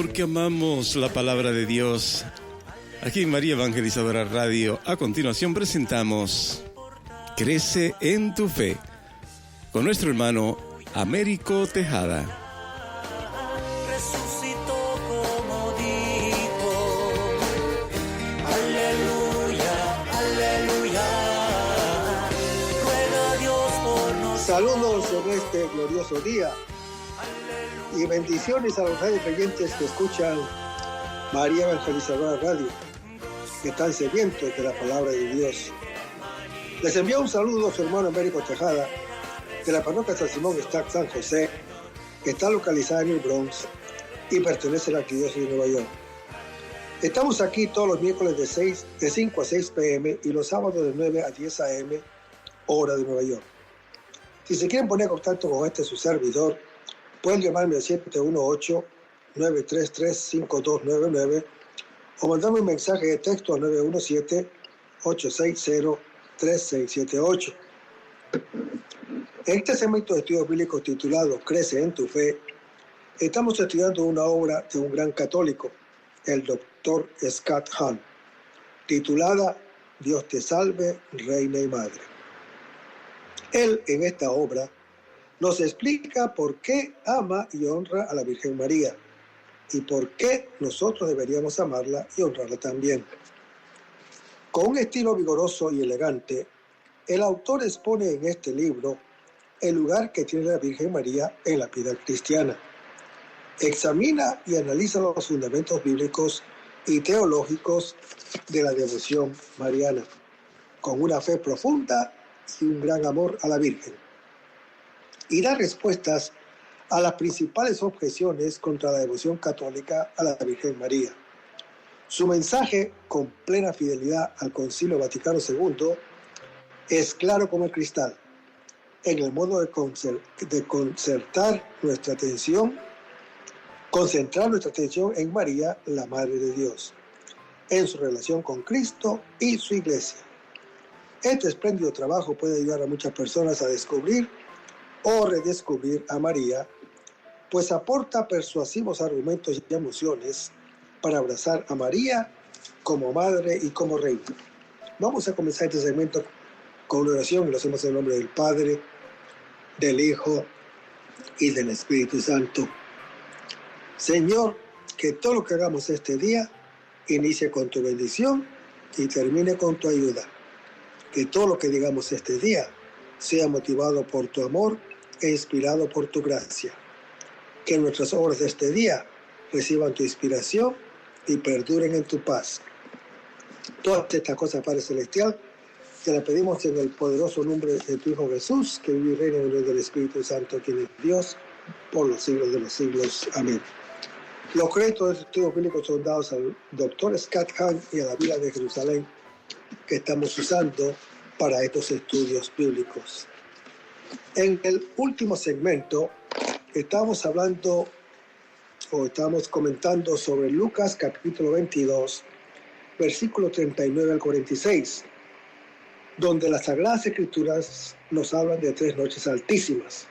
Porque amamos la palabra de Dios. Aquí en María Evangelizadora Radio, a continuación presentamos Crece en tu fe, con nuestro hermano Américo Tejada. Resucitó como dijo. Aleluya, aleluya. Ruega a Dios por nosotros. Saludos en este glorioso día y bendiciones a los radiocreyentes que escuchan María Evangelizadora Radio, que están sedientos de la palabra de Dios. Les envío un saludo a su hermano Américo Tejada, de la parroquia San Simón Stack San José, que está localizada en el Bronx y pertenece a la Arquidiócesis de Nueva York. Estamos aquí todos los miércoles de 5 a 6 p.m. y los sábados de 9 a 10 a.m., hora de Nueva York. Si se quieren poner en contacto con su servidor, pueden llamarme al 718-933-5299 o mandarme un mensaje de texto al 917-860-3678. En este segmento de estudios bíblicos titulado Crece en tu fe, estamos estudiando una obra de un gran católico, el Dr. Scott Hahn, titulada Dios te salve, Reina y Madre. Él, en esta obra, nos explica por qué ama y honra a la Virgen María y por qué nosotros deberíamos amarla y honrarla también. Con un estilo vigoroso y elegante, el autor expone en este libro el lugar que tiene la Virgen María en la vida cristiana. Examina y analiza los fundamentos bíblicos y teológicos de la devoción mariana, con una fe profunda y un gran amor a la Virgen, y da respuestas a las principales objeciones contra la devoción católica a la Virgen María. Su mensaje, con plena fidelidad al Concilio Vaticano II, es claro como el cristal, en el modo de concentrar nuestra atención en María, la Madre de Dios, en su relación con Cristo y su Iglesia. Este espléndido trabajo puede ayudar a muchas personas a descubrir o redescubrir a María, pues aporta persuasivos argumentos y emociones para abrazar a María como madre y como reina. Vamos a comenzar este segmento con una oración y lo hacemos en el nombre del Padre, del Hijo y del Espíritu Santo. Señor, que todo lo que hagamos este día inicie con tu bendición y termine con tu ayuda. Que todo lo que digamos este día sea motivado por tu amor e inspirado por tu gracia. Que nuestras obras de este día reciban tu inspiración y perduren en tu paz. Todas estas cosas, Padre Celestial, te las pedimos en el poderoso nombre de tu Hijo Jesús, que vive y reina en el nombre del Espíritu Santo, quien es Dios, por los siglos de los siglos. Amén. Los créditos de estudios bíblicos son dados al Dr. Scott Hahn y a la Vila de Jerusalén, que estamos usando para estos estudios bíblicos. En el último segmento estábamos comentando sobre Lucas capítulo 22, versículo 39 al 46, donde las Sagradas Escrituras nos hablan de 3 noches altísimas.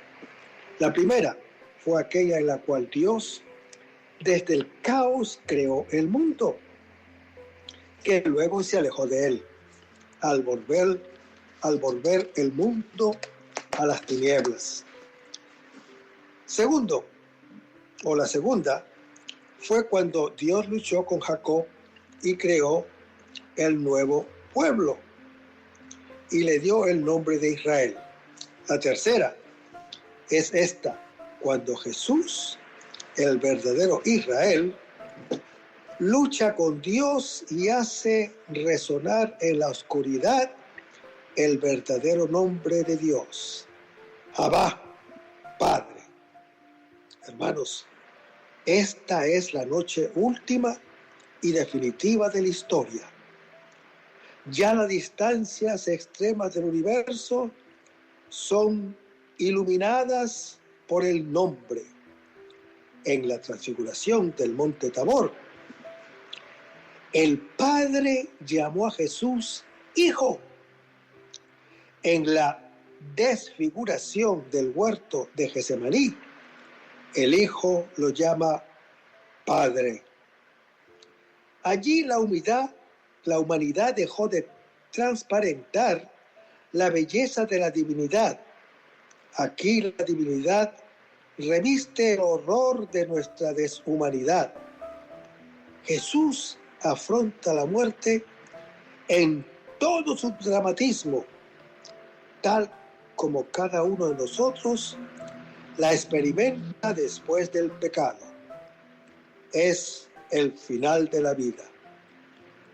La primera fue aquella en la cual Dios, desde el caos, creó el mundo, que luego se alejó de él, al volver el mundo a las tinieblas. La segunda fue cuando Dios luchó con Jacob y creó el nuevo pueblo y le dio el nombre de Israel. La tercera es esta, cuando Jesús, el verdadero Israel, lucha con Dios y hace resonar en la oscuridad el verdadero nombre de Dios, Abba, Padre. Hermanos, esta es la noche última y definitiva de la historia. Ya las distancias extremas del universo son iluminadas por el nombre. En la transfiguración del monte Tabor, el Padre llamó a Jesús Hijo. En la desfiguración del huerto de Getsemaní, el Hijo lo llama Padre. Allí la humanidad dejó de transparentar la belleza de la divinidad. Aquí la divinidad reviste el horror de nuestra deshumanidad. Jesús afronta la muerte en todo su dramatismo, tal como cada uno de nosotros la experimenta después del pecado. Es el final de la vida,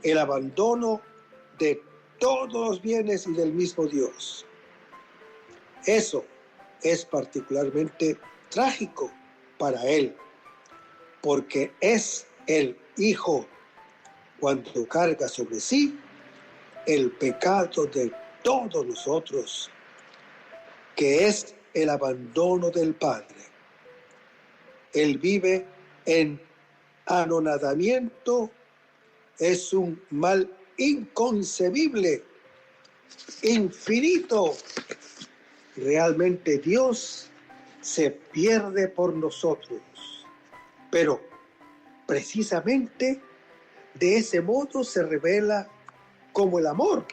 el abandono de todos los bienes y del mismo Dios. Eso es particularmente trágico para él, porque es el Hijo cuando carga sobre sí el pecado de todos nosotros, que es el abandono del Padre. Él vive en anonadamiento, es un mal inconcebible, infinito. Realmente Dios se pierde por nosotros, pero precisamente de ese modo se revela como el amor.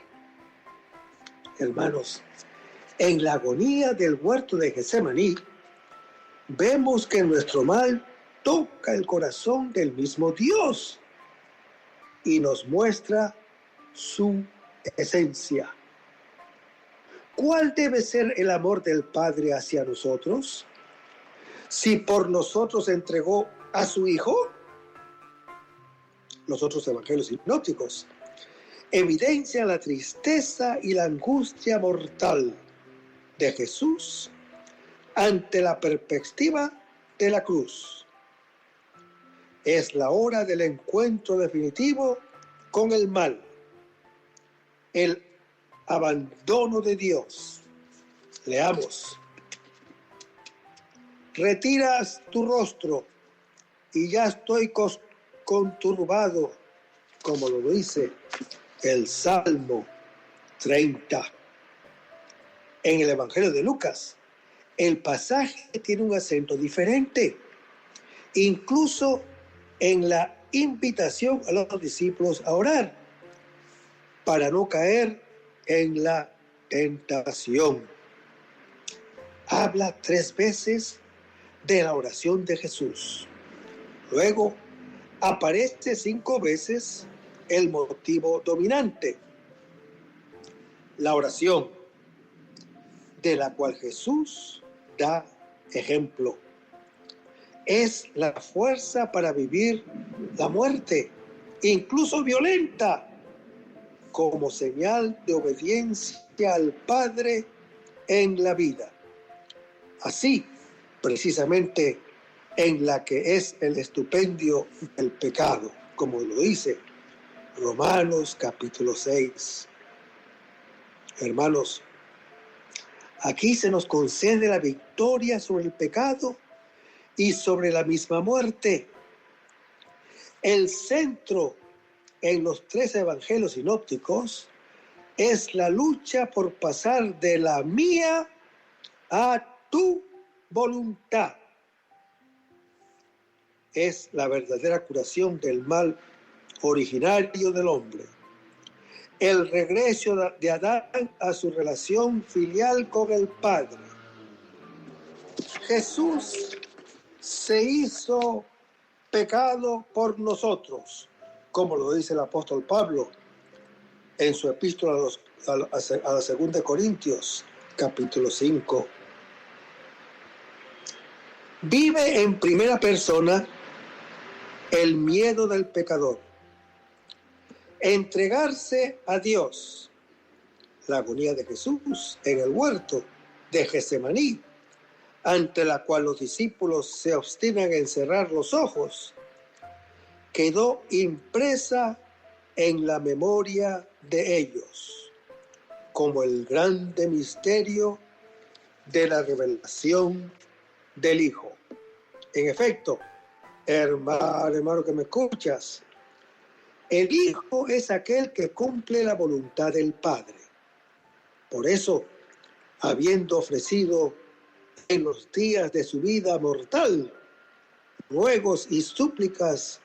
Hermanos, en la agonía del huerto de Getsemaní, vemos que nuestro mal toca el corazón del mismo Dios y nos muestra su esencia. ¿Cuál debe ser el amor del Padre hacia nosotros? Si por nosotros entregó a su Hijo, los otros evangelios sinópticos evidencian la tristeza y la angustia mortal de Jesús ante la perspectiva de la cruz. Es la hora del encuentro definitivo con el mal, el abandono de Dios. Leamos. Retiras tu rostro y ya estoy conturbado, como lo dice el Salmo 30. En el Evangelio de Lucas, el pasaje tiene un acento diferente, incluso en la invitación a los discípulos a orar, para no caer en la tentación. Habla 3 veces de la oración de Jesús. Luego aparece 5 veces el motivo dominante, la oración, de la cual Jesús da ejemplo. Es la fuerza para vivir la muerte, incluso violenta, como señal de obediencia al Padre en la vida. Así, precisamente, en la que es el estupendio del pecado, como lo dice Romanos capítulo 6. Hermanos, aquí se nos concede la victoria sobre el pecado y sobre la misma muerte. El centro en los 3 evangelios sinópticos es la lucha por pasar de la mía a tu voluntad. Es la verdadera curación del mal originario del hombre. El regreso de Adán a su relación filial con el Padre. Jesús se hizo pecado por nosotros, como lo dice el apóstol Pablo en su epístola a la 2 Corintios, capítulo 5. Vive en primera persona el miedo del pecador. Entregarse a Dios. La agonía de Jesús en el huerto de Getsemaní, ante la cual los discípulos se obstinan en cerrar los ojos, quedó impresa en la memoria de ellos como el grande misterio de la revelación del Hijo. En efecto, hermano que me escuchas, el Hijo es aquel que cumple la voluntad del Padre. Por eso, habiendo ofrecido en los días de su vida mortal ruegos y súplicas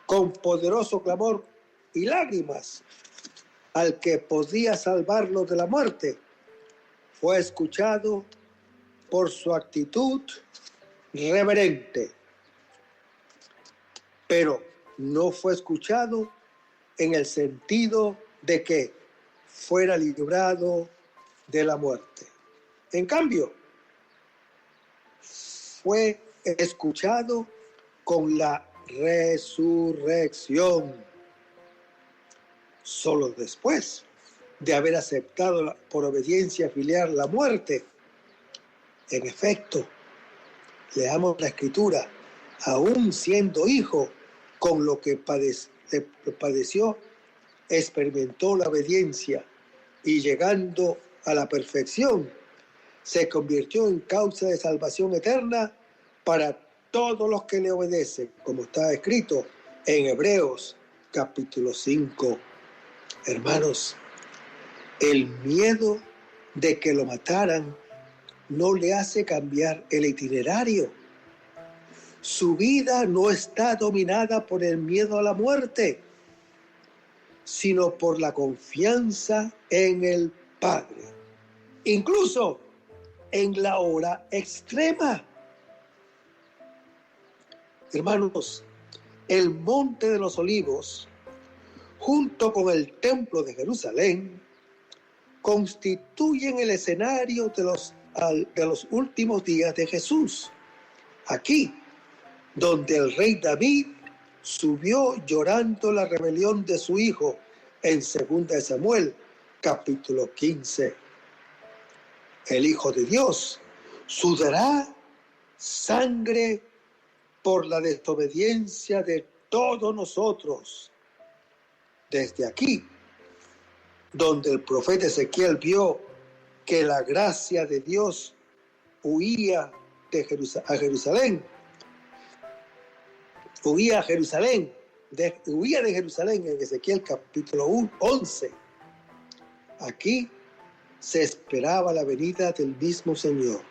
con poderoso clamor y lágrimas al que podía salvarlo de la muerte, fue escuchado por su actitud reverente, pero no fue escuchado en el sentido de que fuera librado de la muerte. En cambio, fue escuchado con la resurrección. Solo después de haber aceptado por obediencia filial la muerte. En efecto, leamos la Escritura, aún siendo hijo, con lo que padeció, experimentó la obediencia y llegando a la perfección, se convirtió en causa de salvación eterna para todos los que le obedecen, como está escrito en Hebreos capítulo 5. Hermanos, el miedo de que lo mataran no le hace cambiar el itinerario. Su vida no está dominada por el miedo a la muerte, sino por la confianza en el Padre, incluso en la hora extrema. Hermanos, el Monte de los Olivos, junto con el Templo de Jerusalén, constituyen el escenario de los últimos días de Jesús. Aquí, donde el rey David subió llorando la rebelión de su hijo en 2 Samuel, capítulo 15. El Hijo de Dios sudará sangre por la desobediencia de todos nosotros. Desde aquí, donde el profeta Ezequiel vio que la gracia de Dios huía de Jerusalén en Ezequiel capítulo 11. Aquí se esperaba la venida del mismo Señor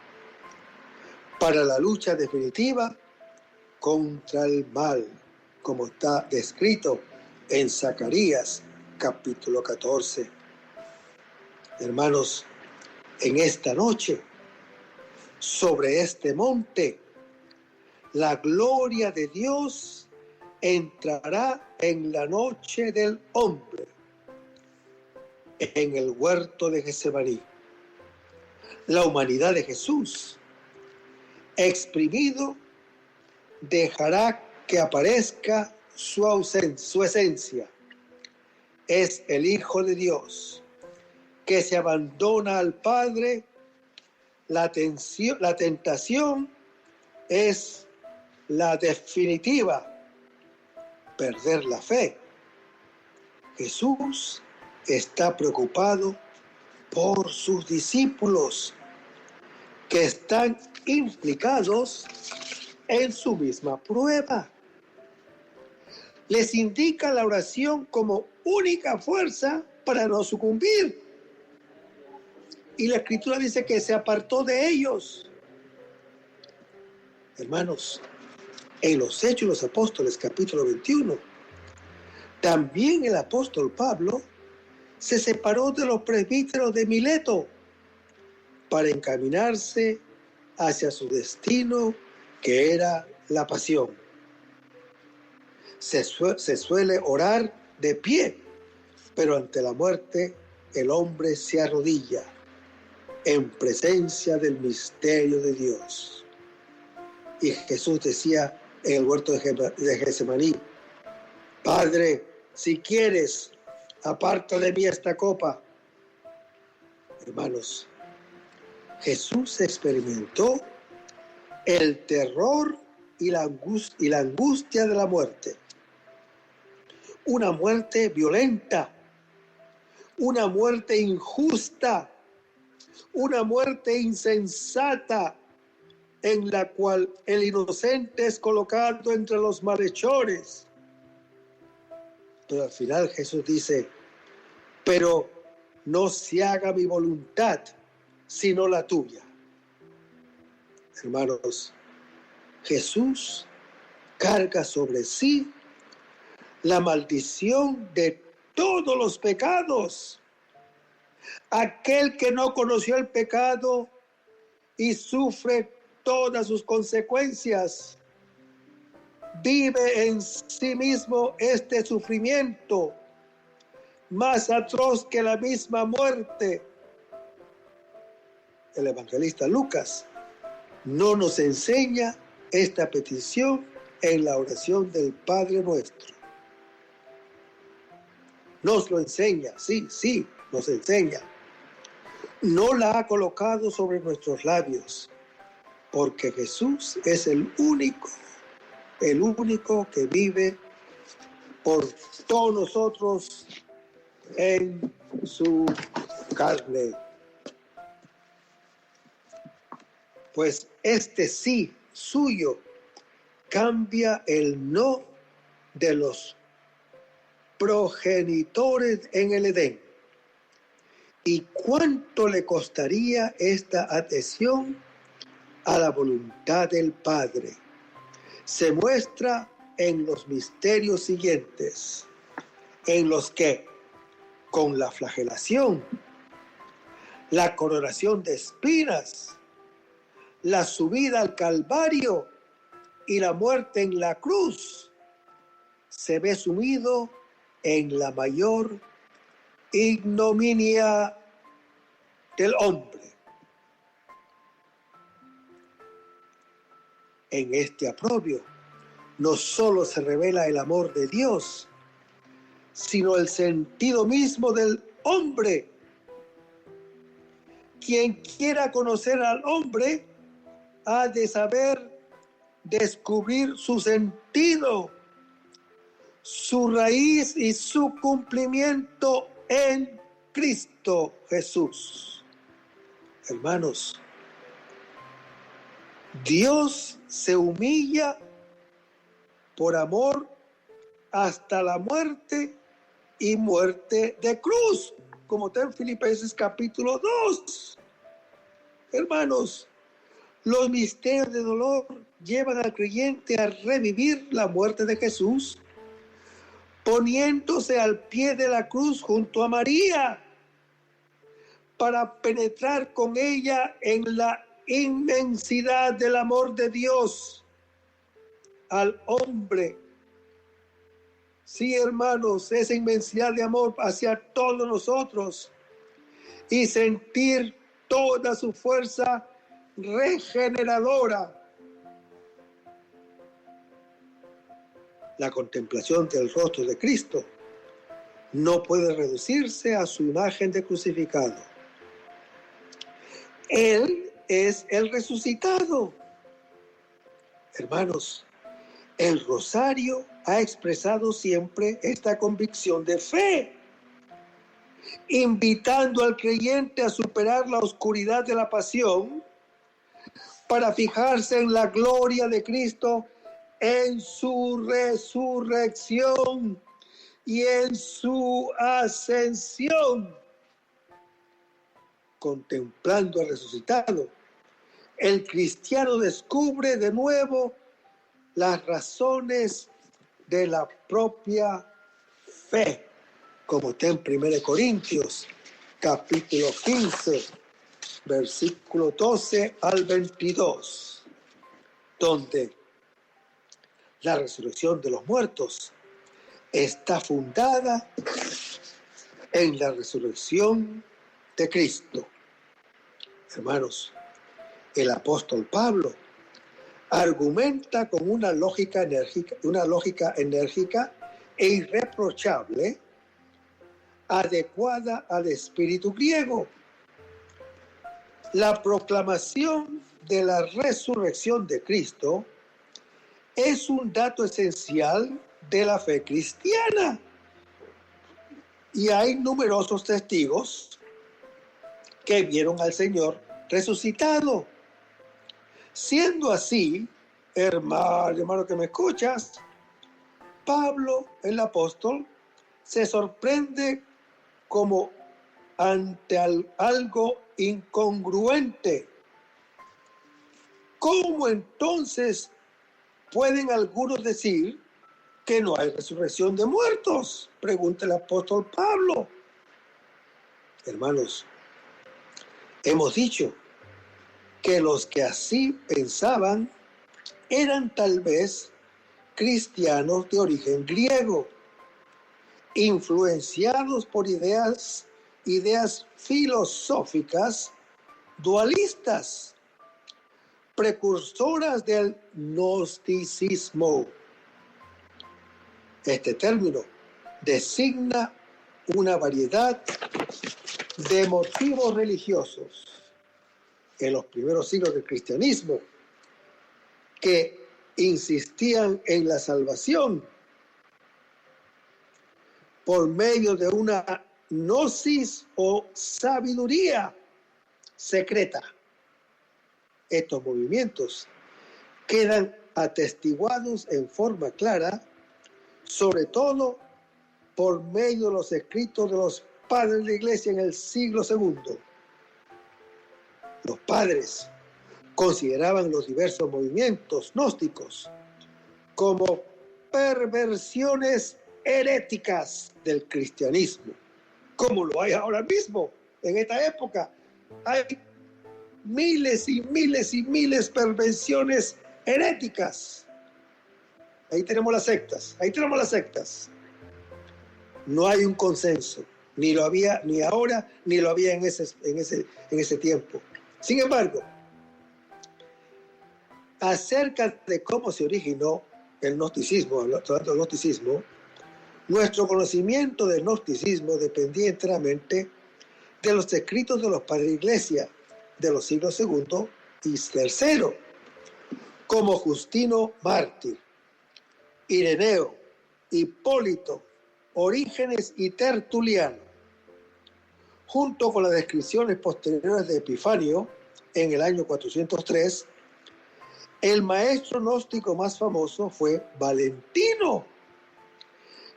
para la lucha definitiva contra el mal, como está descrito en Zacarías capítulo 14. Hermanos, en esta noche, sobre este monte, la gloria de Dios entrará en la noche del hombre, en el huerto de Getsemaní. La humanidad de Jesús, exprimido, dejará que aparezca su esencia. Es el Hijo de Dios, que se abandona al Padre. La tentación es la definitiva, perder la fe. Jesús está preocupado por sus discípulos, que están implicados en su misma prueba. Les indica la oración como única fuerza para no sucumbir. Y la Escritura dice que se apartó de ellos. Hermanos, en los Hechos de los Apóstoles, capítulo 21, también el apóstol Pablo se separó de los presbíteros de Mileto para encaminarse hacia su destino, que era la pasión. Se suele orar de pie, pero ante la muerte el hombre se arrodilla en presencia del misterio de Dios. Y Jesús decía en el huerto de Getsemaní: Padre, si quieres, aparta de mí esta copa. Hermanos, Jesús experimentó el terror y la angustia de la muerte. Una muerte violenta, una muerte injusta, una muerte insensata, en la cual el inocente es colocado entre los malhechores. Pero al final Jesús dice: pero no se haga mi voluntad, sino la tuya. Hermanos, Jesús carga sobre sí la maldición de todos los pecados. Aquel que no conoció el pecado y sufre todas sus consecuencias, vive en sí mismo este sufrimiento más atroz que la misma muerte. El evangelista Lucas no nos enseña esta petición en la oración del Padre Nuestro. Nos lo enseña, sí, nos enseña. No la ha colocado sobre nuestros labios, porque Jesús es el único que vive por todos nosotros en su carne. Pues este sí suyo cambia el no de los progenitores en el Edén. ¿Y cuánto le costaría esta adhesión a la voluntad del Padre? Se muestra en los misterios siguientes, en los que, con la flagelación, la coronación de espinas, la subida al Calvario y la muerte en la cruz, se ve sumido en la mayor ignominia del hombre. En este aprobio no solo se revela el amor de Dios, sino el sentido mismo del hombre. Quien quiera conocer al hombre ha de saber descubrir su sentido, su raíz y su cumplimiento en Cristo Jesús. Hermanos, Dios se humilla por amor hasta la muerte y muerte de cruz, como está en Filipenses capítulo 2. Hermanos, los misterios de dolor llevan al creyente a revivir la muerte de Jesús, poniéndose al pie de la cruz junto a María, para penetrar con ella en la inmensidad del amor de Dios al hombre. Sí, hermanos, esa inmensidad de amor hacia todos nosotros, y sentir toda su fuerza regeneradora. La contemplación del rostro de Cristo no puede reducirse a su imagen de crucificado. Él es el resucitado. Hermanos, el rosario ha expresado siempre esta convicción de fe, invitando al creyente a superar la oscuridad de la pasión para fijarse en la gloria de Cristo, en su resurrección y en su ascensión. Contemplando al resucitado, el cristiano descubre de nuevo las razones de la propia fe, como está en 1 Corintios, capítulo 15, versículo 12 al 22, donde la resurrección de los muertos está fundada en la resurrección de Cristo. Hermanos, el apóstol Pablo argumenta con una lógica enérgica e irreprochable, adecuada al espíritu griego. La proclamación de la resurrección de Cristo es un dato esencial de la fe cristiana, y hay numerosos testigos que vieron al Señor resucitado. Siendo así, hermano que me escuchas, Pablo, el apóstol, se sorprende como ante algo incongruente. ¿Cómo entonces ¿Pueden algunos decir que no hay resurrección de muertos? Pregunta el apóstol Pablo. Hermanos, hemos dicho que los que así pensaban eran tal vez cristianos de origen griego, influenciados por ideas filosóficas dualistas, precursoras del gnosticismo. Este término designa una variedad de motivos religiosos en los primeros siglos del cristianismo que insistían en la salvación por medio de una gnosis o sabiduría secreta. Estos movimientos quedan atestiguados en forma clara, sobre todo por medio de los escritos de los padres de la Iglesia en el siglo II. Los padres consideraban los diversos movimientos gnósticos como perversiones heréticas del cristianismo, como lo hay ahora mismo. En esta época hay miles y miles y miles de perversiones heréticas. Ahí tenemos las sectas. No hay un consenso, ni lo había ni ahora, ni lo había en ese tiempo. Sin embargo, acerca de cómo se originó el gnosticismo, nuestro conocimiento del gnosticismo dependía enteramente de los escritos de los padres de la Iglesia de los siglos II y III, como Justino Mártir, Ireneo, Hipólito, Orígenes y Tertuliano, junto con las descripciones posteriores de Epifanio en el año 403. El maestro gnóstico más famoso fue Valentino,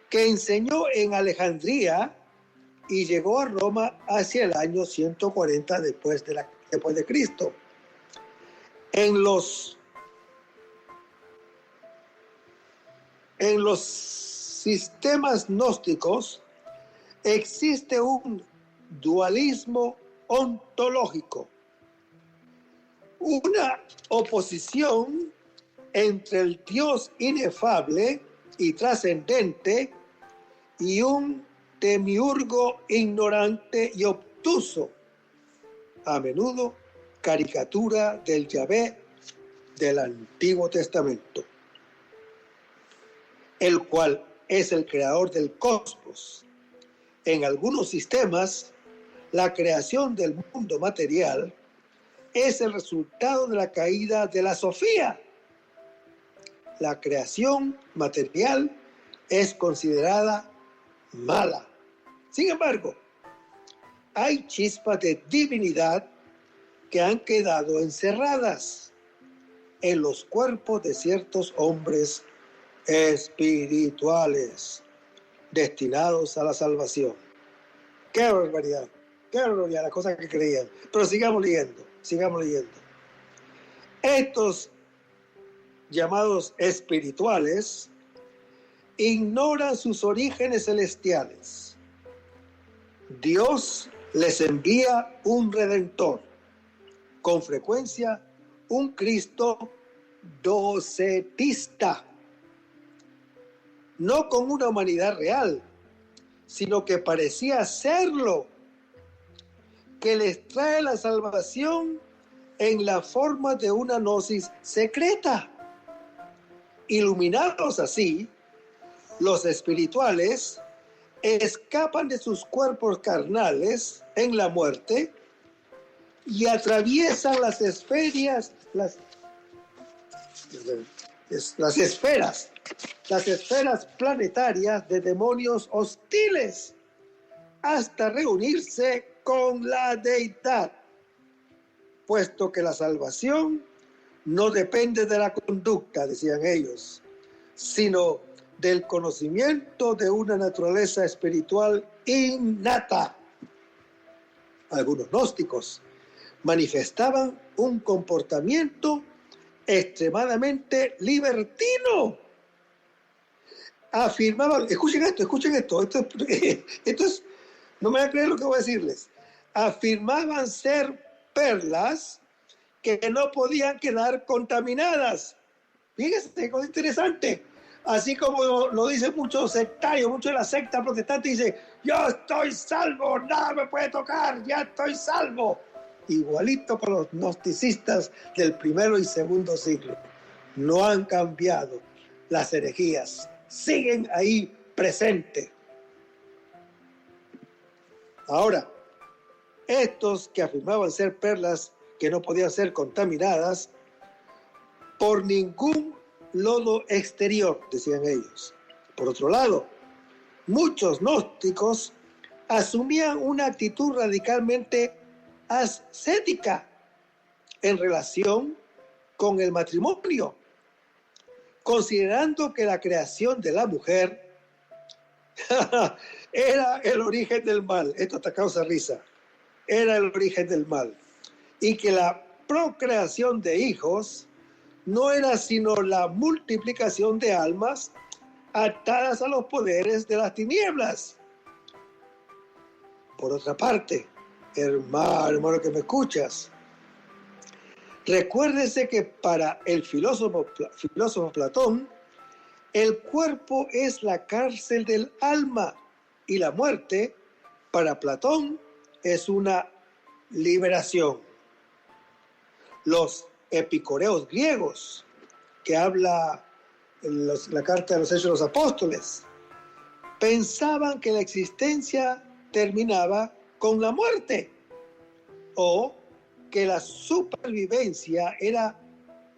que enseñó en Alejandría y llegó a Roma hacia el año 140 después de Cristo. En los sistemas gnósticos existe un dualismo ontológico, una oposición entre el Dios inefable y trascendente y un demiurgo ignorante y obtuso, a menudo caricatura del Yahvé del Antiguo Testamento, el cual es el creador del cosmos. En algunos sistemas, la creación del mundo material es el resultado de la caída de la Sofía. La creación material es considerada mala. Sin embargo, hay chispas de divinidad que han quedado encerradas en los cuerpos de ciertos hombres espirituales destinados a la salvación. ¡Qué barbaridad! ¡Qué barbaridad! Las cosas que creían. Pero sigamos leyendo. Estos llamados espirituales ignoran sus orígenes celestiales. Dios les envía un redentor, con frecuencia un Cristo docetista, no con una humanidad real, sino que parecía serlo, que les trae la salvación en la forma de una gnosis secreta. Iluminados así, los espirituales escapan de sus cuerpos carnales en la muerte y atraviesan las esferas planetarias de demonios hostiles hasta reunirse con la deidad, puesto que la salvación no depende de la conducta, decían ellos, sino del conocimiento de una naturaleza espiritual innata. Algunos gnósticos manifestaban un comportamiento extremadamente libertino. Afirmaban, escuchen esto es, no me van a creer lo que voy a decirles. Afirmaban ser perlas que no podían quedar contaminadas. Fíjense, qué cosa interesante. Así como lo dicen muchos sectarios, muchos de la secta protestante dicen, yo estoy salvo, nada me puede tocar, ya estoy salvo. Igualito con los gnosticistas del primero y segundo siglo. No han cambiado. Las herejías siguen ahí presentes. Ahora, estos que afirmaban ser perlas que no podían ser contaminadas por ningún lodo exterior, decían ellos. Por otro lado, muchos gnósticos asumían una actitud radicalmente ascética en relación con el matrimonio, considerando que la creación de la mujer era el origen del mal. Esto hasta causa risa. Era el origen del mal. Y que la procreación de hijos no era sino la multiplicación de almas atadas a los poderes de las tinieblas. Por otra parte, hermano que me escuchas, recuérdese que para el filósofo Platón, el cuerpo es la cárcel del alma y la muerte, para Platón, es una liberación. Los epicureos griegos, que habla la carta de los Hechos de los Apóstoles, pensaban que la existencia terminaba con la muerte o que la supervivencia era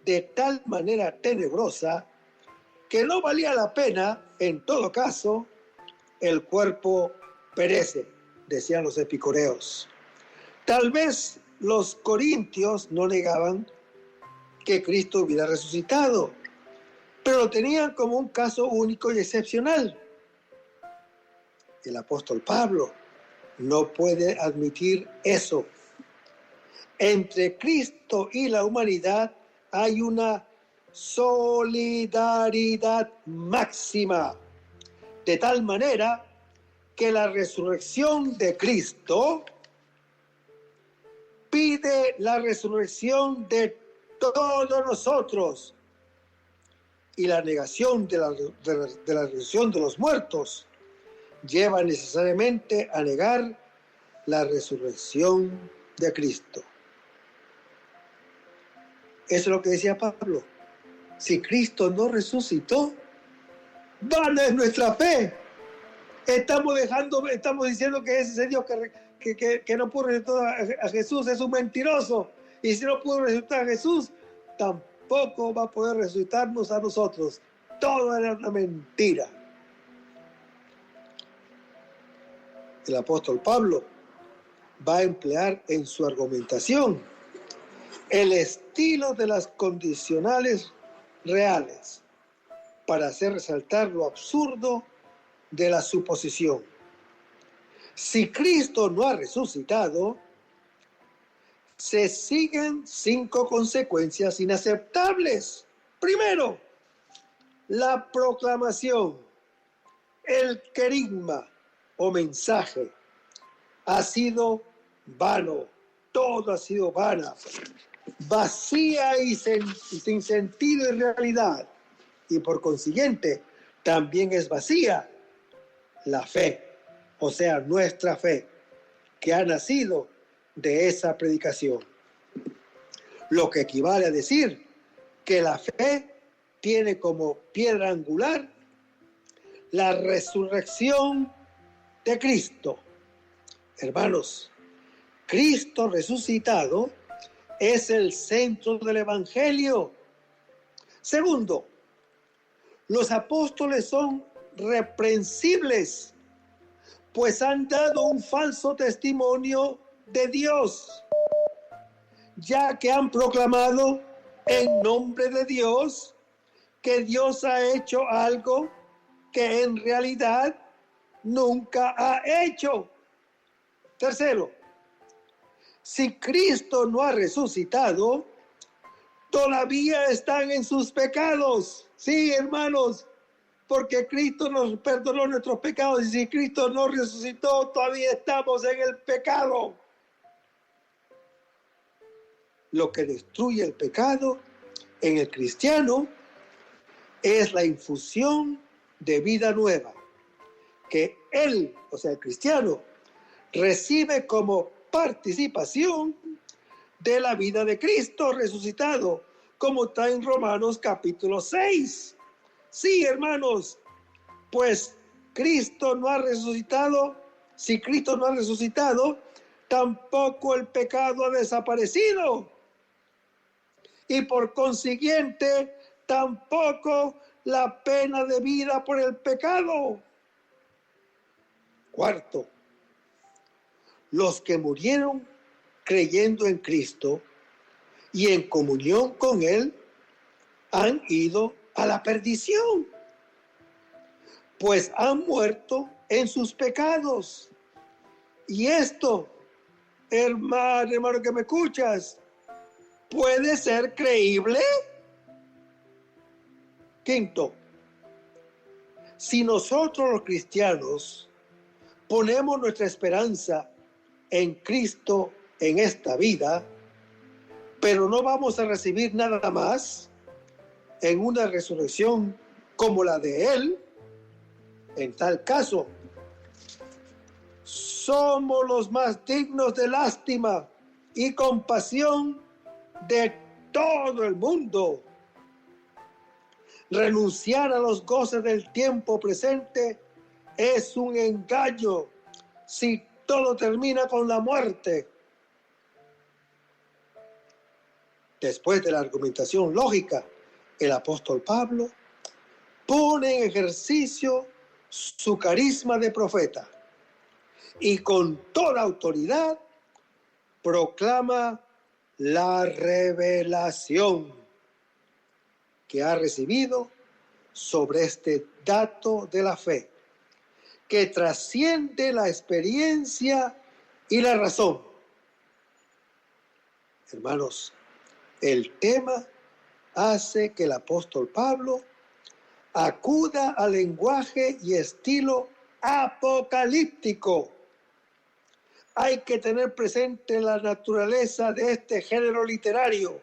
de tal manera tenebrosa que no valía la pena, en todo caso, el cuerpo perece, decían los epicureos. Tal vez los corintios no negaban que Cristo hubiera resucitado, pero lo tenían como un caso único y excepcional. El apóstol Pablo no puede admitir eso. Entre Cristo y la humanidad hay una solidaridad máxima, de tal manera que la resurrección de Cristo pide la resurrección de todos nosotros, y la negación de la resurrección de los muertos lleva necesariamente a negar la resurrección de Cristo. Eso es lo que decía Pablo. Si Cristo no resucitó, vana es nuestra fe. Estamos diciendo que ese Dios que no pudo resucitar a Jesús es un mentiroso. Y si no pudo resucitar a Jesús, tampoco va a poder resucitarnos a nosotros. Todo era una mentira. El apóstol Pablo va a emplear en su argumentación el estilo de las condicionales reales para hacer resaltar lo absurdo de la suposición. Si Cristo no ha resucitado, se siguen 5 consecuencias inaceptables. Primero, la proclamación, el querigma o mensaje ha sido vano, todo ha sido vana, vacía y sin sentido y realidad, y por consiguiente también es vacía la fe, o sea, nuestra fe, que ha nacido de esa predicación. Lo que equivale a decir que la fe tiene como piedra angular la resurrección de Cristo. Hermanos, Cristo resucitado es el centro del Evangelio. Segundo, los apóstoles son reprensibles, pues han dado un falso testimonio de Dios, ya que han proclamado en nombre de Dios que Dios ha hecho algo que en realidad nunca ha hecho. Tercero, si Cristo no ha resucitado, todavía están en sus pecados. Sí, hermanos, porque Cristo nos perdonó nuestros pecados y si Cristo no resucitó, todavía estamos en el pecado. Lo que destruye el pecado en el cristiano es la infusión de vida nueva que él, o sea, el cristiano, recibe como participación de la vida de Cristo resucitado, como está en Romanos capítulo 6. Sí, hermanos, pues Cristo no ha resucitado. Si Cristo no ha resucitado, tampoco el pecado ha desaparecido. Y por consiguiente, tampoco la pena de vida por el pecado. Cuarto, los que murieron creyendo en Cristo y en comunión con Él han ido a la perdición, pues han muerto en sus pecados. Y esto, hermano que me escuchas, ¿puede ser creíble? Quinto, si nosotros los cristianos ponemos nuestra esperanza en Cristo en esta vida, pero no vamos a recibir nada más en una resurrección como la de Él, en tal caso, somos los más dignos de lástima y compasión de todo el mundo. Renunciar a los goces del tiempo presente es un engaño si todo termina con la muerte. Después de la argumentación lógica, el apóstol Pablo pone en ejercicio su carisma de profeta y con toda autoridad proclama la revelación que ha recibido sobre este dato de la fe, que trasciende la experiencia y la razón. Hermanos, el tema hace que el apóstol Pablo acuda al lenguaje y estilo apocalíptico. Hay que tener presente la naturaleza de este género literario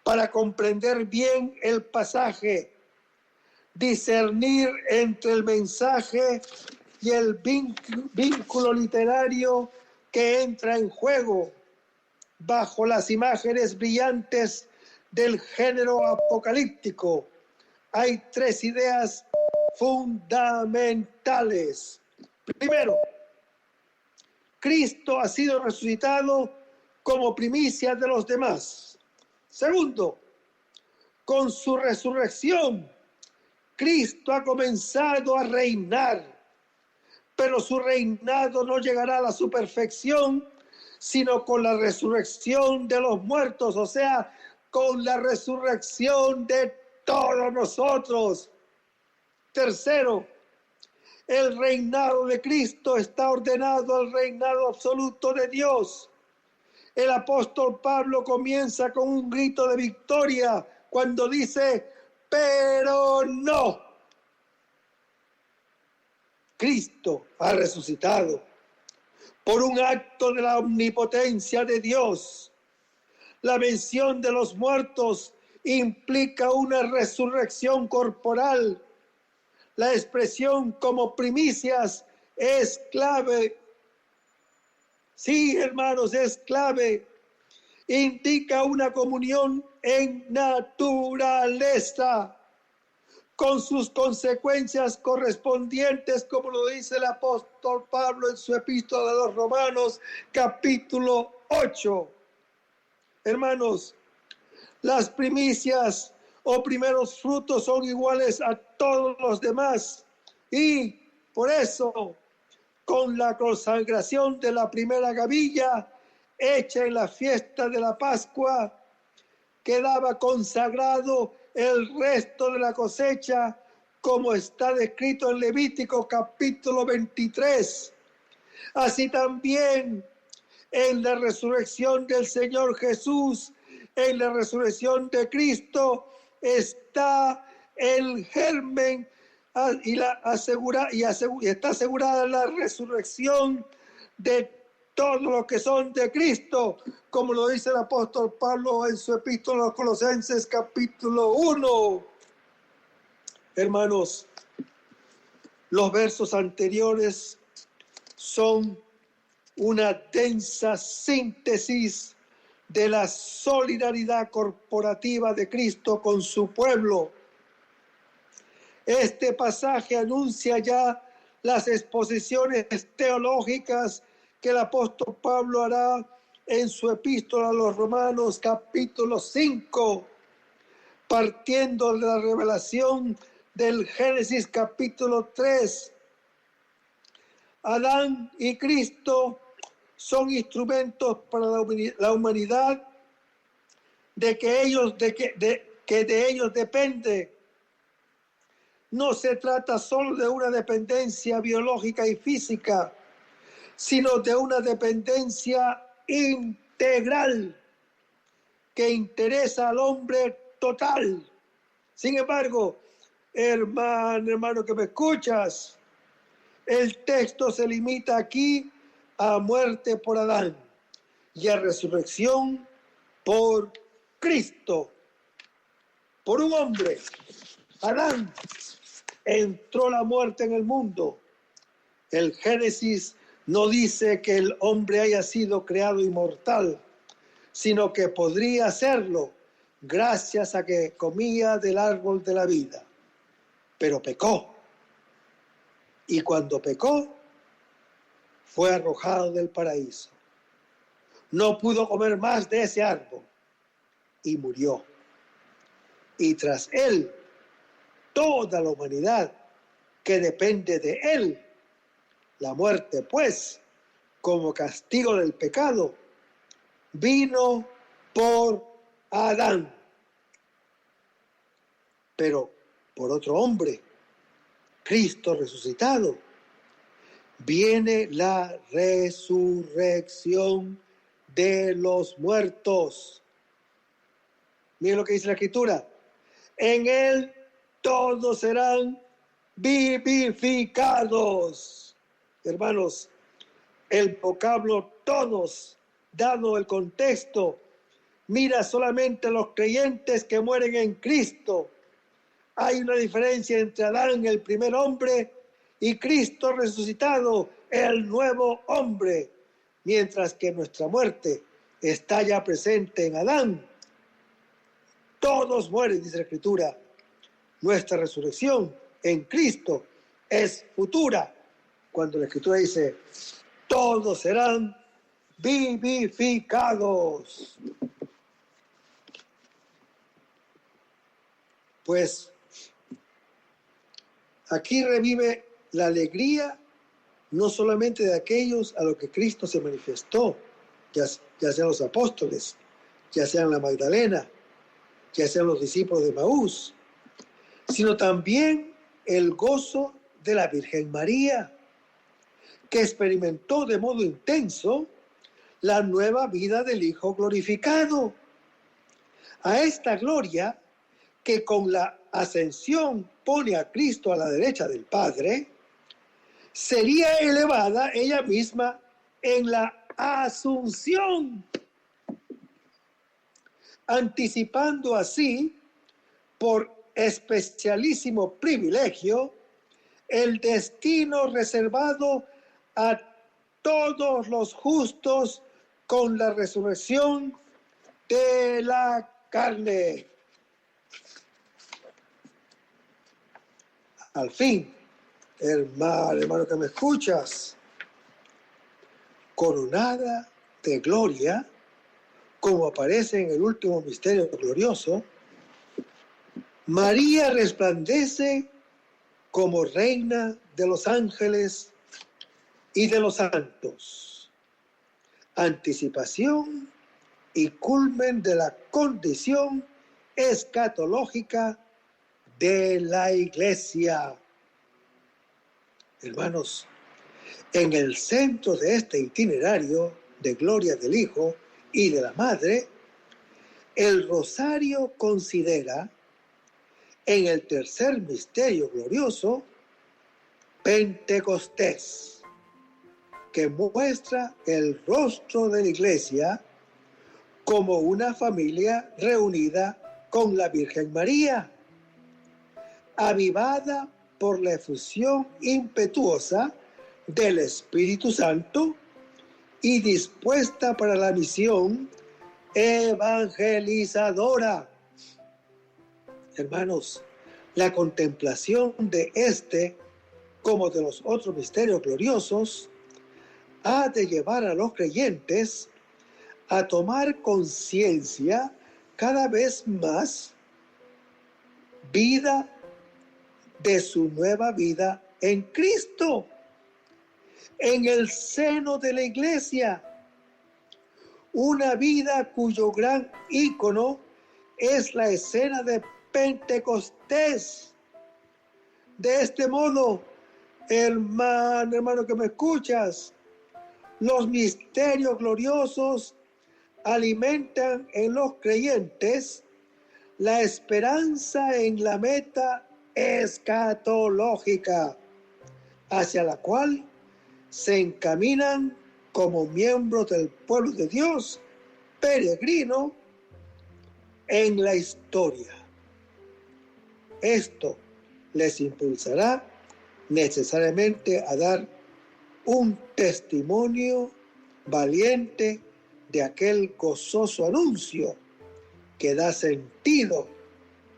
para comprender bien el pasaje, discernir entre el mensaje y el vínculo literario que entra en juego bajo las imágenes brillantes del género apocalíptico. Hay tres ideas fundamentales. Primero, Cristo ha sido resucitado como primicia de los demás. Segundo, con su resurrección, Cristo ha comenzado a reinar, pero su reinado no llegará a su perfección, sino con la resurrección de los muertos, o sea, con la resurrección de todos nosotros. Tercero, el reinado de Cristo está ordenado al reinado absoluto de Dios. El apóstol Pablo comienza con un grito de victoria cuando dice, pero no. Cristo ha resucitado por un acto de la omnipotencia de Dios. La mención de los muertos implica una resurrección corporal. La expresión como primicias es clave. Sí, hermanos, es clave. Indica una comunión en naturaleza, con sus consecuencias correspondientes, como lo dice el apóstol Pablo en su epístola a los Romanos, capítulo 8. Hermanos, las primicias o primeros frutos son iguales a todos los demás y por eso, con la consagración de la primera gavilla hecha en la fiesta de la Pascua, quedaba consagrado el resto de la cosecha, como está descrito en Levítico capítulo 23. Así también en la resurrección del Señor Jesús, En la resurrección de Cristo está el germen y está asegurada la resurrección de todos los que son de Cristo, como lo dice el apóstol Pablo en su epístola a los Colosenses capítulo 1. Hermanos, los versos anteriores son una densa síntesis de la solidaridad corporativa de Cristo con su pueblo. Este pasaje anuncia ya las exposiciones teológicas que el apóstol Pablo hará en su epístola a los Romanos capítulo 5, partiendo de la revelación del Génesis capítulo 3. Adán y Cristo son instrumentos para la humanidad de ellos depende. No se trata solo de una dependencia biológica y física, sino de una dependencia integral que interesa al hombre total. Sin embargo, hermano que me escuchas, el texto se limita aquí a muerte por Adán y a resurrección por Cristo, por un hombre. Adán, entró la muerte en el mundo. El Génesis no dice que el hombre haya sido creado inmortal, sino que podría serlo gracias a que comía del árbol de la vida. Pero pecó. Y cuando pecó, fue arrojado del paraíso. No pudo comer más de ese árbol y murió. Y tras él, toda la humanidad que depende de él. La muerte, pues, como castigo del pecado, vino por Adán. Pero por otro hombre, Cristo resucitado, viene la resurrección de los muertos. Miren lo que dice la Escritura. En él todos serán vivificados. Hermanos, el vocablo todos, dado el contexto, mira solamente a los creyentes que mueren en Cristo. Hay una diferencia entre Adán, el primer hombre, y Cristo resucitado, el nuevo hombre. Mientras que nuestra muerte está ya presente en Adán. Todos mueren, dice la Escritura. Nuestra resurrección en Cristo es futura. Cuando la Escritura dice, todos serán vivificados. Pues aquí revive la alegría no solamente de aquellos a los que Cristo se manifestó, ya sean los apóstoles, ya sean la Magdalena, ya sean los discípulos de Maús, sino también el gozo de la Virgen María, que experimentó de modo intenso la nueva vida del Hijo glorificado. A esta gloria, que con la ascensión pone a Cristo a la derecha del Padre, sería elevada ella misma en la asunción, anticipando así, por especialísimo privilegio, el destino reservado a todos los justos con la resurrección de la carne. Al fin, hermano que me escuchas, coronada de gloria, como aparece en el último misterio glorioso, María resplandece como reina de los ángeles y de los santos, anticipación y culmen de la condición escatológica de la Iglesia. Hermanos, en el centro de este itinerario de gloria del Hijo y de la Madre El rosario considera en el tercer misterio glorioso Pentecostés, que muestra el rostro de la Iglesia como una familia reunida con la Virgen María, avivada por la efusión impetuosa del Espíritu Santo y dispuesta para la misión evangelizadora. Hermanos, la contemplación de este, como de los otros misterios gloriosos, ha de llevar a los creyentes a tomar conciencia cada vez más vida de su nueva vida en Cristo, en el seno de la Iglesia, una vida cuyo gran ícono es la escena de Pentecostés. De este modo, hermano que me escuchas, los misterios gloriosos alimentan en los creyentes la esperanza en la meta escatológica, hacia la cual se encaminan como miembros del pueblo de Dios, peregrino en la historia. Esto les impulsará necesariamente a dar un testimonio valiente de aquel gozoso anuncio que da sentido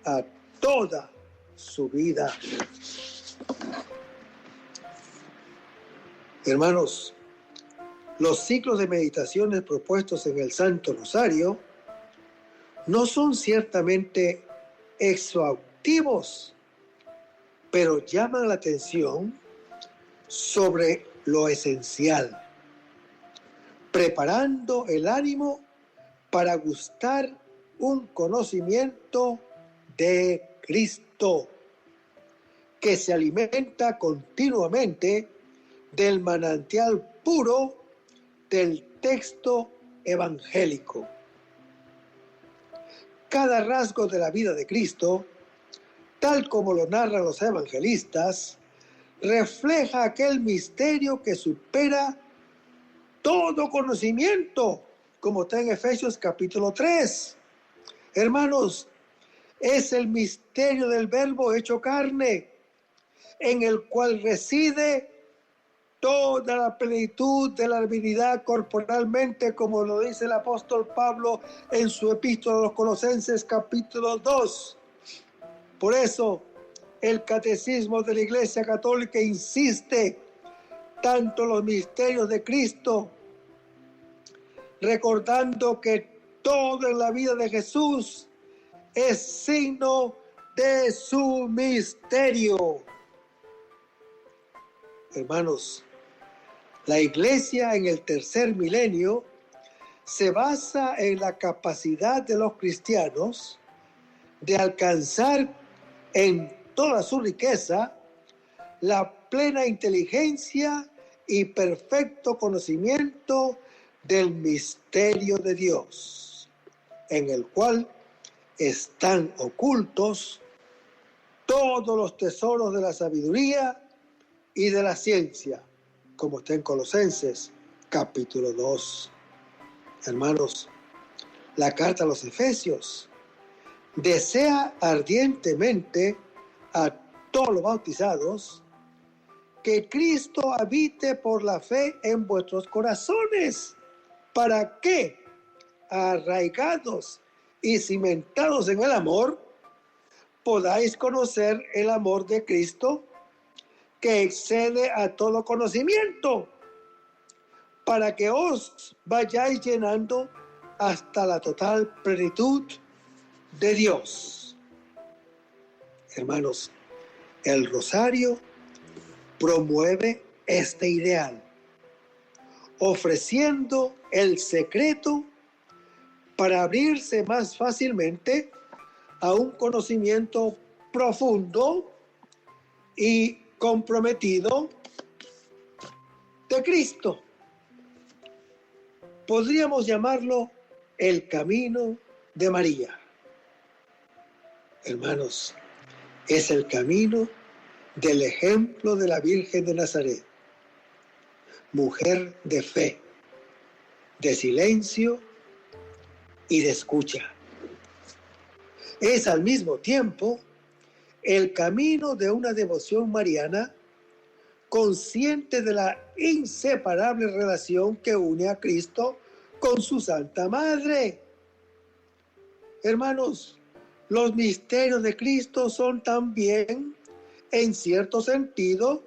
a toda su vida. Hermanos, los ciclos de meditaciones propuestos en el Santo Rosario no son ciertamente exhaustivos, pero llaman la atención sobre lo esencial, preparando el ánimo para gustar un conocimiento de Cristo, que se alimenta continuamente del manantial puro del texto evangélico. Cada rasgo de la vida de Cristo, tal como lo narran los evangelistas, refleja aquel misterio que supera todo conocimiento, como está en Efesios capítulo 3. Hermanos, es el misterio del Verbo hecho carne, en el cual reside toda la plenitud de la divinidad corporalmente, como lo dice el apóstol Pablo en su epístola a los Colosenses capítulo 2. Por eso, el catecismo de la Iglesia Católica insiste tanto en los misterios de Cristo, recordando que todo en la vida de Jesús es signo de su misterio. Hermanos, la Iglesia en el tercer milenio se basa en la capacidad de los cristianos de alcanzar en toda su riqueza la plena inteligencia y perfecto conocimiento del misterio de Dios, en el cual están ocultos todos los tesoros de la sabiduría y de la ciencia, como está en Colosenses capítulo 2. Hermanos, la carta a los Efesios desea ardientemente a todos los bautizados que Cristo habite por la fe en vuestros corazones, para que, arraigados y cimentados en el amor, podáis conocer el amor de Cristo, que excede a todo conocimiento, para que os vayáis llenando hasta la total plenitud de Dios. Hermanos, el rosario promueve este ideal, ofreciendo el secreto para abrirse más fácilmente a un conocimiento profundo y comprometido de Cristo. Podríamos llamarlo el camino de María. Hermanos, es el camino del ejemplo de la Virgen de Nazaret, mujer de fe, de silencio y de escucha. Es al mismo tiempo el camino de una devoción mariana consciente de la inseparable relación que une a Cristo con su Santa Madre. Hermanos, los misterios de Cristo son también, en cierto sentido,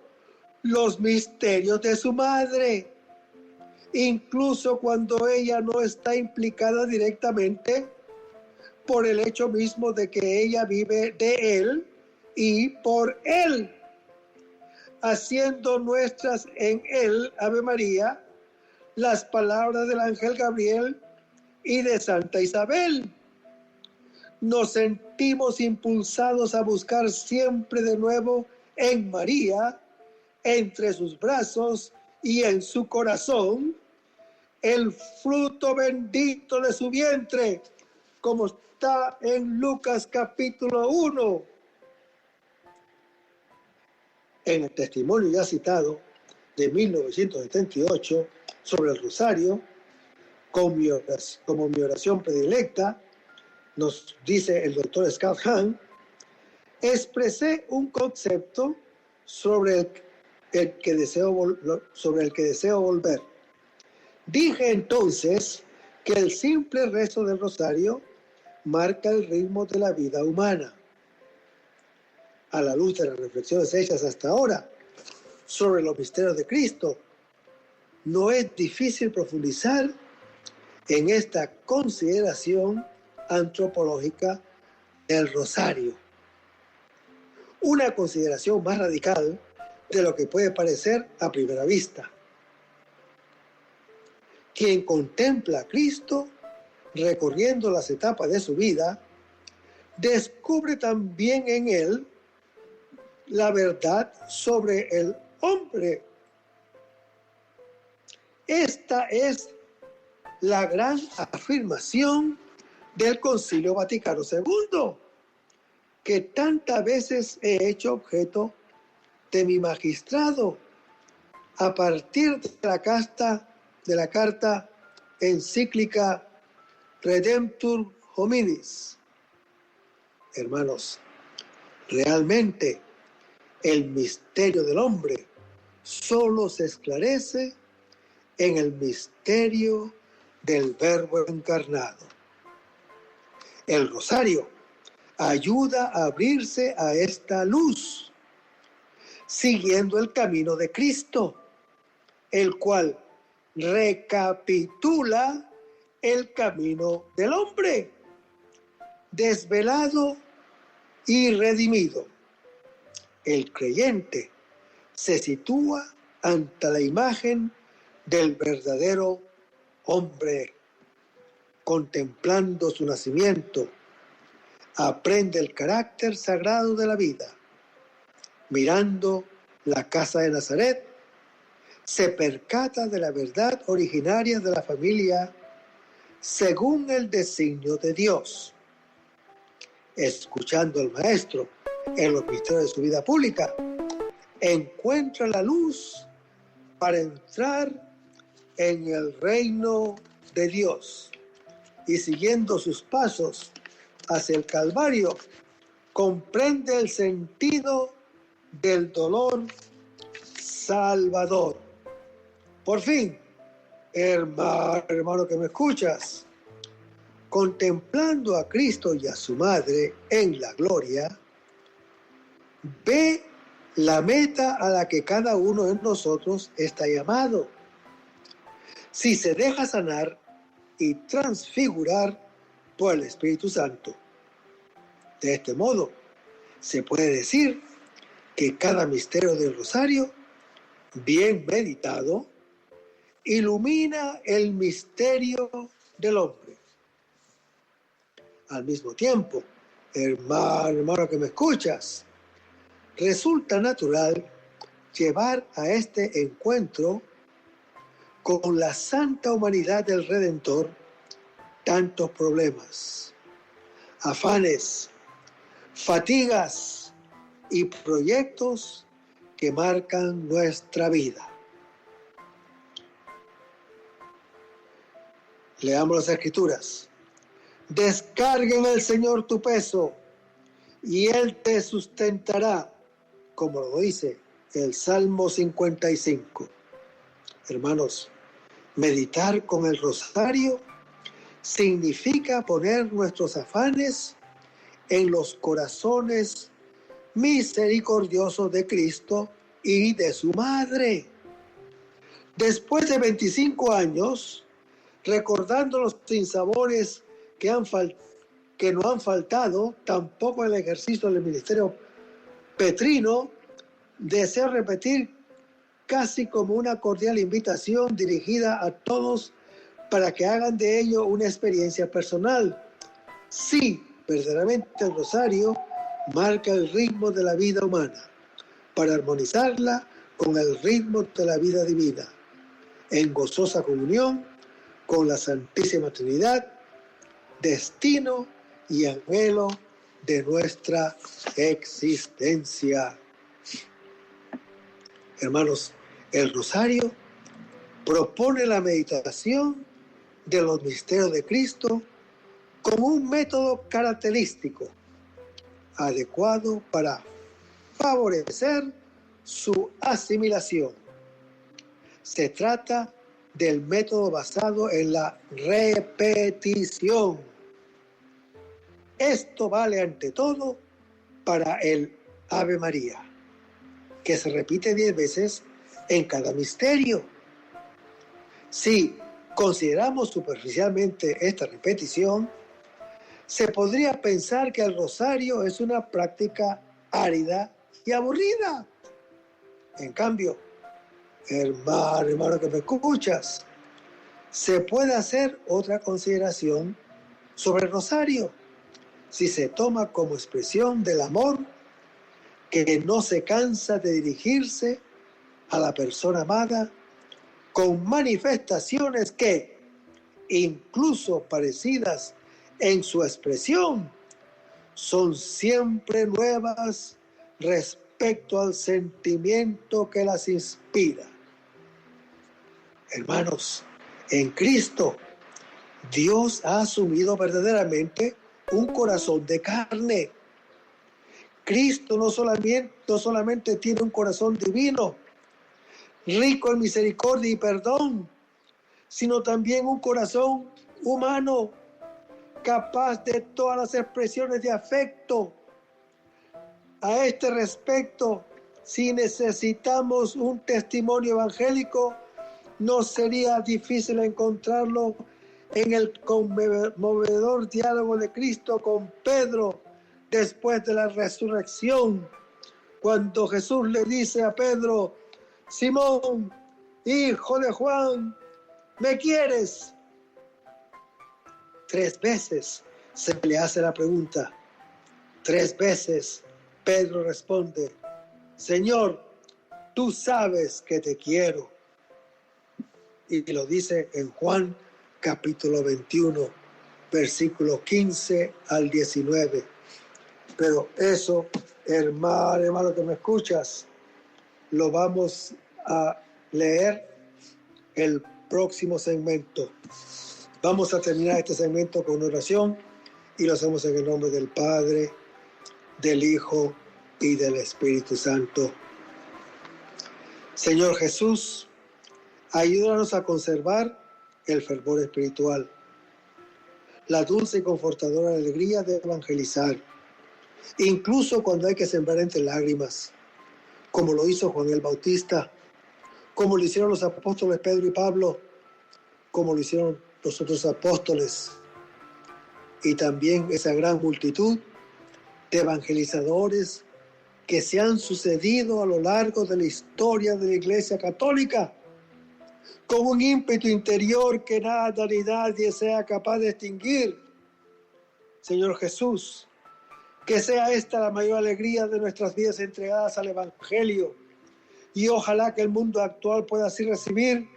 los misterios de su Madre, incluso cuando ella no está implicada directamente por el hecho mismo de que ella vive de Él y por Él, haciendo nuestras en Él, Ave María, las palabras del ángel Gabriel y de Santa Isabel. Nos sentimos impulsados a buscar siempre de nuevo en María, entre sus brazos y en su corazón, el fruto bendito de su vientre, como está en Lucas capítulo 1. En el testimonio ya citado de 1978 sobre el rosario, como mi oración predilecta, nos dice el doctor Scott Hahn, expresé un concepto sobre el que deseo volver. Dije entonces que el simple rezo del rosario marca el ritmo de la vida humana. A la luz de las reflexiones hechas hasta ahora sobre los misterios de Cristo, no es difícil profundizar en esta consideración antropológica del rosario. Una consideración más radical de lo que puede parecer a primera vista. Quien contempla a Cristo recorriendo las etapas de su vida, descubre también en él la verdad sobre el hombre. Esta es la gran afirmación del Concilio Vaticano II, que tantas veces he hecho objeto de mi magistrado a partir de la carta encíclica Redemptor Hominis. Hermanos, realmente el misterio del hombre solo se esclarece en el misterio del Verbo encarnado. El rosario ayuda a abrirse a esta luz, siguiendo el camino de Cristo, el cual recapitula el camino del hombre, desvelado y redimido. El creyente se sitúa ante la imagen del verdadero hombre. Contemplando su nacimiento, aprende el carácter sagrado de la vida. Mirando la casa de Nazaret, se percata de la verdad originaria de la familia según el designio de Dios. Escuchando al Maestro en los misterios de su vida pública, encuentra la luz para entrar en el reino de Dios. Y siguiendo sus pasos hacia el Calvario, comprende el sentido del dolor salvador. Por fin, hermano que me escuchas, contemplando a Cristo y a su Madre en la gloria, ve la meta a la que cada uno de nosotros está llamado. Si se deja sanar y transfigurar por el Espíritu Santo. De este modo, se puede decir que cada misterio del rosario, bien meditado, ilumina el misterio del hombre. Al mismo tiempo, hermano que me escuchas, resulta natural llevar a este encuentro con la santa humanidad del Redentor tantos problemas. afanes, fatigas y proyectos que marcan nuestra vida. Leamos las Escrituras. Descarga en el Señor tu peso y Él te sustentará, como lo dice el Salmo 55. Hermanos, meditar con el rosario significa poner nuestros afanes en los corazones misericordiosos de Cristo y de su Madre. Después de 25 años, recordando los sinsabores que no han faltado, tampoco en el ejercicio del ministerio petrino, deseo repetir casi como una cordial invitación dirigida a todos para que hagan de ello una experiencia personal. Sí, verdaderamente el rosario marca el ritmo de la vida humana, para armonizarla con el ritmo de la vida divina, en gozosa comunión con la Santísima Trinidad, destino y anhelo de nuestra existencia. Hermanos, el rosario propone la meditación de los misterios de Cristo como un método característico, adecuado para favorecer su asimilación. Se trata del método basado en la repetición. Esto vale ante todo para el Ave María, que se repite 10 veces en cada misterio. Si consideramos superficialmente esta repetición, se podría pensar que el rosario es una práctica árida y aburrida. En cambio, hermano que me escuchas, se puede hacer otra consideración sobre el rosario si se toma como expresión del amor que no se cansa de dirigirse a la persona amada con manifestaciones que, incluso parecidas en su expresión, son siempre nuevas respecto al sentimiento que las inspira. Hermanos, en Cristo, Dios ha asumido verdaderamente un corazón de carne. Cristo no solamente tiene un corazón divino, rico en misericordia y perdón, sino también un corazón humano, capaz de todas las expresiones de afecto. A este respecto, si necesitamos un testimonio evangélico, no sería difícil encontrarlo en el conmovedor diálogo de Cristo con Pedro después de la resurrección, cuando Jesús le dice a Pedro: Simón, hijo de Juan, ¿me quieres? 3 veces se le hace la pregunta. 3 veces Pedro responde: Señor, tú sabes que te quiero. Y lo dice en Juan capítulo 21, versículo 15 al 19. Pero eso, hermano que me escuchas, lo vamos a leer el próximo segmento. Vamos a terminar este segmento con una oración y lo hacemos en el nombre del Padre, del Hijo y del Espíritu Santo. Señor Jesús, ayúdanos a conservar el fervor espiritual, la dulce y confortadora alegría de evangelizar, incluso cuando hay que sembrar entre lágrimas, como lo hizo Juan el Bautista, como lo hicieron los apóstoles Pedro y Pablo, como lo hicieron los otros apóstoles, y también esa gran multitud de evangelizadores que se han sucedido a lo largo de la historia de la Iglesia Católica, con un ímpetu interior que nada ni nadie sea capaz de extinguir. Señor Jesús, que sea esta la mayor alegría de nuestras vidas entregadas al Evangelio, y ojalá que el mundo actual pueda así recibir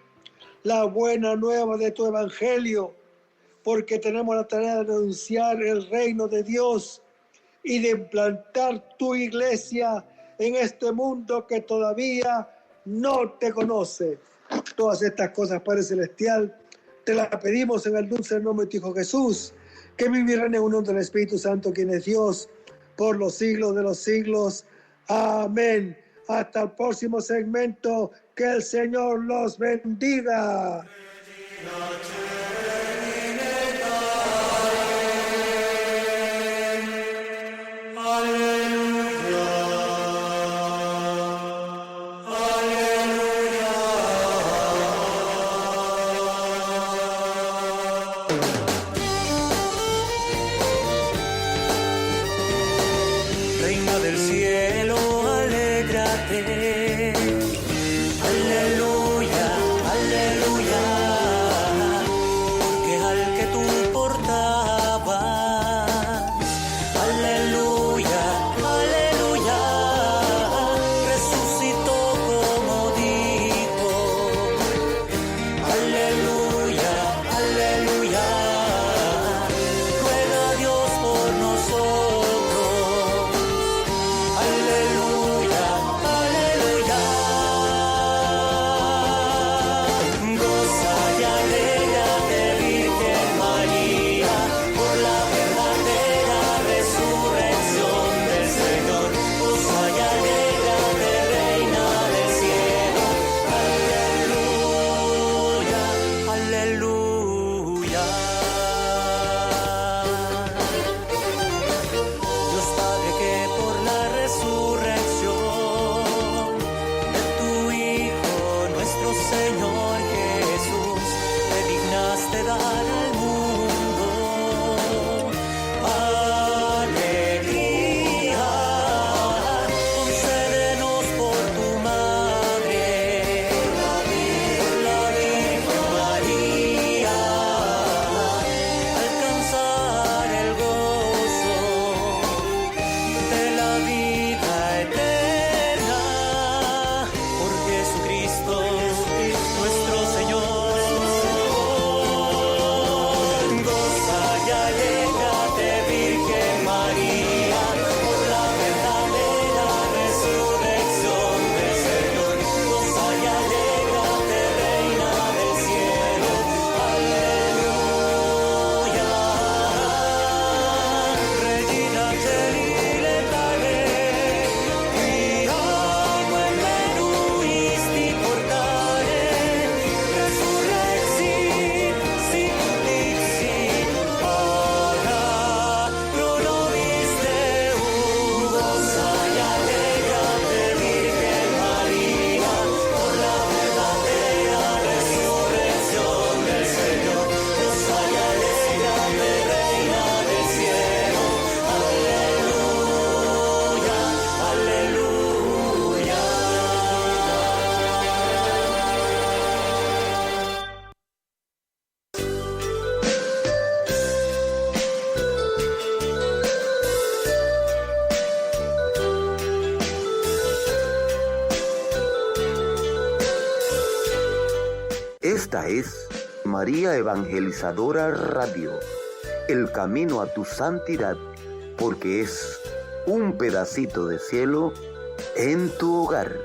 la buena nueva de tu Evangelio, porque tenemos la tarea de anunciar el reino de Dios y de implantar tu iglesia en este mundo que todavía no te conoce. Todas estas cosas, Padre Celestial, te las pedimos en el dulce nombre de tu Hijo Jesús, que vivirá en unión del Espíritu Santo, quien es Dios, por los siglos de los siglos. Amén. Hasta el próximo segmento. Que el Señor los bendiga. Reina del cielo, alégrate. Aleluya, aleluya. Porque al que tú portabas, aleluya, aleluya, resucitó como dijo. Aleluya, aleluya. Ruega a Dios por nosotros. Aleluya, aleluya. Goza y alégrate, Virgen María, por la verdadera resurrección del Señor. Goza y alégrate, Reina del cielo. Aleluya, aleluya. Dios Padre, que por la resurrección de tu Hijo, nuestro Señor Jesús, te dignaste dar al mundo alegría. Concédenos por tu Madre, por la Virgen María, alcanzar el gozo de la vida eterna, por Jesucristo, nuestro Señor. Goza y alégrate, Virgen María, por la verdadera resurrección del Señor. Goza y alégrate, Reina del cielo. Aleluya. Regina Celi letale, Fiamo in menuisti portare, resurrexi, sic dixit, ora pro nobis Deus. Goza y alégrate, Virgen María, por la verdadera resurrección del Señor. Goza y alégrate, Reina del cielo. Aleluya, aleluya. Esta es María Evangelizadora Radio, el camino a tu santidad, porque es un pedacito de cielo en tu hogar.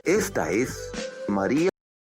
Esta es María